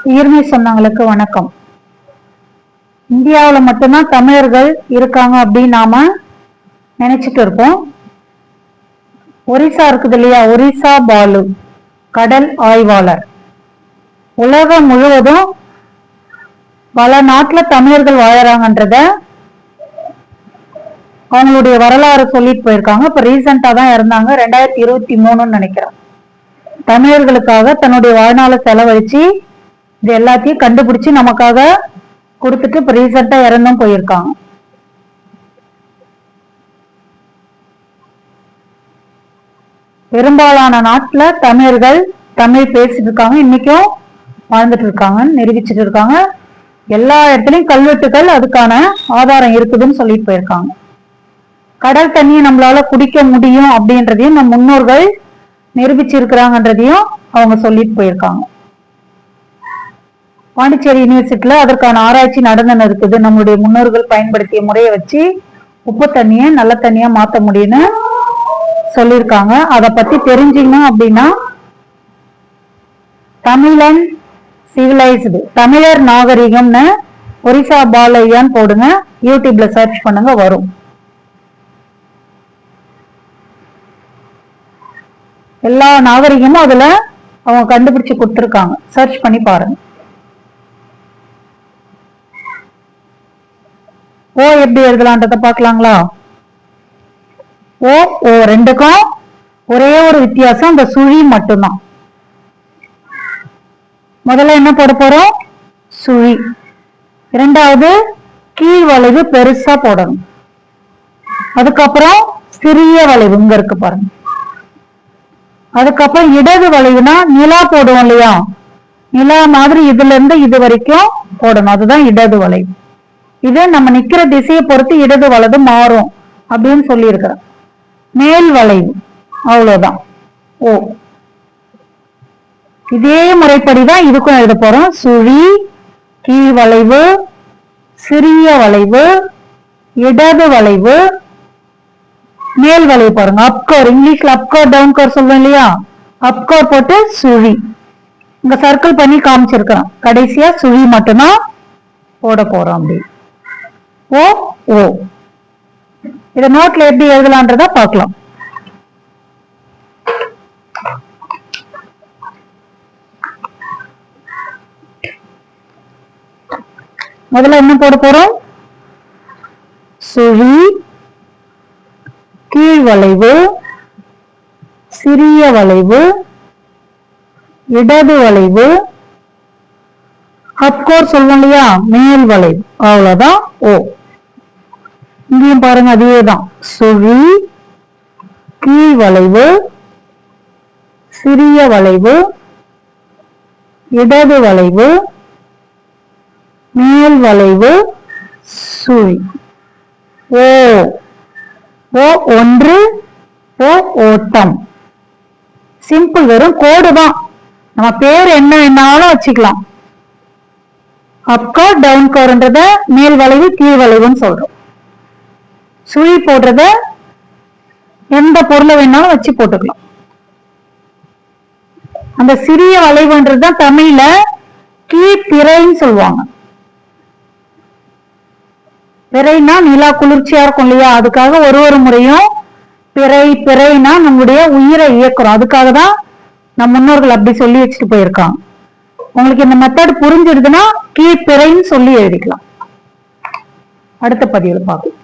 உயிர்மை சொந்தங்களுக்கு வணக்கம். இந்தியாவில் மட்டும்தான் தமிழர்கள் இருக்காங்க அப்படின்னு நாம நினைச்சிட்டு இருப்போம். ஒரிசா இருக்குது இல்லையா, ஒரிசா பாலு கடல் ஆய்வாளர் உலகம் முழுவதும் பல நாட்டுல தமிழர்கள் வாழறாங்கன்றத அவங்களுடைய வரலாறு சொல்லிட்டு போயிருக்காங்க. இப்ப ரீசெண்டா தான் இறந்தாங்க, 2023 நினைக்கிறேன். தமிழர்களுக்காக தன்னுடைய வாழ்நாளை செலவழிச்சு இது எல்லாத்தையும் கண்டுபிடிச்சு நமக்காக கொடுத்துட்டு இப்ப ரீசெண்டா இறந்தும் போயிருக்காங்க. பெரும்பாலான நாட்டுல தமிழர்கள் தமிழ் பேசிட்டு இருக்காங்க, இன்னைக்கும் வாழ்ந்துட்டு இருக்காங்கன்னு நிரூபிச்சுட்டு இருக்காங்க. எல்லா இடத்துலயும் கல்வெட்டுகள் அதுக்கான ஆதாரம் இருக்குதுன்னு சொல்லிட்டு போயிருக்காங்க. கடல் தண்ணியை நம்மளால குடிக்க முடியும் அப்படின்றதையும் நம் முன்னோர்கள் நிரூபிச்சிருக்கிறாங்கன்றதையும் அவங்க சொல்லிட்டு போயிருக்காங்க. பாண்டிச்சேரி யூனிவர்சிட்டியில அதற்கான ஆராய்ச்சி நடந்துன்னு இருக்குது. நம்மளுடைய முன்னோர்கள் பயன்படுத்திய முறையை வச்சு உப்பு தண்ணியை நல்ல தண்ணியா மாத்த முடியும்னு சொல்லியிருக்காங்க. அதை பத்தி தெரிஞ்சுக்கணும் அப்படின்னா தமிழன் சிவிலைஸ்டு, தமிழர் நாகரிகம்னு ஒரிசா பாலையான்னு போடுங்க, யூடியூப்ல சர்ச் பண்ணுங்க, வரும். எல்லா நாகரிகமும் அதுல அவங்க கண்டுபிடிச்சு கொடுத்துருக்காங்க, சர்ச் பண்ணி பாருங்க. ஓ எப்படி எழுதலான்றத பாக்கலாங்களா? ஓ ஓ ரெண்டுக்கும் ஒரே ஒரு வித்தியாசம், அந்த சுழி மட்டும்தான். முதல்ல என்ன போட போறோம்? சுழி. இரண்டாவது கீழ் வளைவு பெருசா போடணும். அதுக்கப்புறம் சிறிய வளைவு இங்க இருக்கு பாருங்க. அதுக்கப்புறம் இடது வளைவுனா நிலா போடுவோம் இல்லையா, நிலா மாதிரி இதுல இருந்து இது வரைக்கும் போடணும், அதுதான் இடது வளைவு. இது நம்ம நிக்கிற திசையை பொறுத்து இடது வலது மாறும் அப்படின்னு சொல்லி இருக்கிறேன். மேல் வளைவு அவ்வளவுதான். ஓ இதே முறைப்படிதான் இதுக்கும் எழுத போறோம். சுழி, கீழ் வளைவு, சிறிய வளைவு, இடது வளைவு, மேல் வளைவு பாருங்க. அப்கோர், இங்கிலீஷ்ல அப்கோர் டவுன்கோர் சொல்லுவோம் இல்லையா, அப்கோர் போட்டு சுழி இங்க சர்க்கிள் பண்ணி காமிச்சிருக்கிறோம். கடைசியா சுழி மட்டும்தான் போட போறோம். அப்படி ஓ ஓ இத நோட்ல எப்படி எழுதலான்றத பார்க்கலாம். முதல்ல என்ன போட போறோம்? சுழி, கீழ் வளைவு, சிறிய வளைவு, இடது வளைவு, அப்கோர்ஸ் சொல்லுவோம் இல்லையா, மேல் வளைவு, அவ்வளவுதான். ஓ இங்கேயும் பாருங்க, அதேதான். சுழி, கீழ் வளைவு, சிறிய வளைவு, இடது வளைவு, மேல் வளைவு, சுழி. ஓ ஓ ஒன்று, ஓ ஓட்டம். சிம்பிள், வெறும் கோடு தான். நம்ம பேர் என்ன வேணாலும் வச்சுக்கலாம். அப்கோர் டவுன்கோர்ன்றத மேல் வளைவு கீழ் வளைவுன்னு சொல்றோம். சுழி போடுறத எந்த பொருளை வேணாலும் வச்சு போட்டுக்கலாம். அந்த சிறிய வளைவுன்றதுதான் தமிழ்ல கீழ்பிறைன்னு சொல்லுவாங்க. பிறைனா நிலா குளிர்ச்சியா இருக்கும் இல்லையா, அதுக்காக ஒரு முறையும் பிறை பிறைனா நம்முடைய உயிரை இயக்குறோம். அதுக்காக தான் நம் முன்னோர்கள் அப்படி சொல்லி வச்சுட்டு போயிருக்காங்க. உங்களுக்கு இந்த மெத்தட் புரிஞ்சிருதுன்னா கீழ்பிறைன்னு சொல்லி எழுதிக்கலாம். அடுத்த பதிவில் பார்க்கலாம்.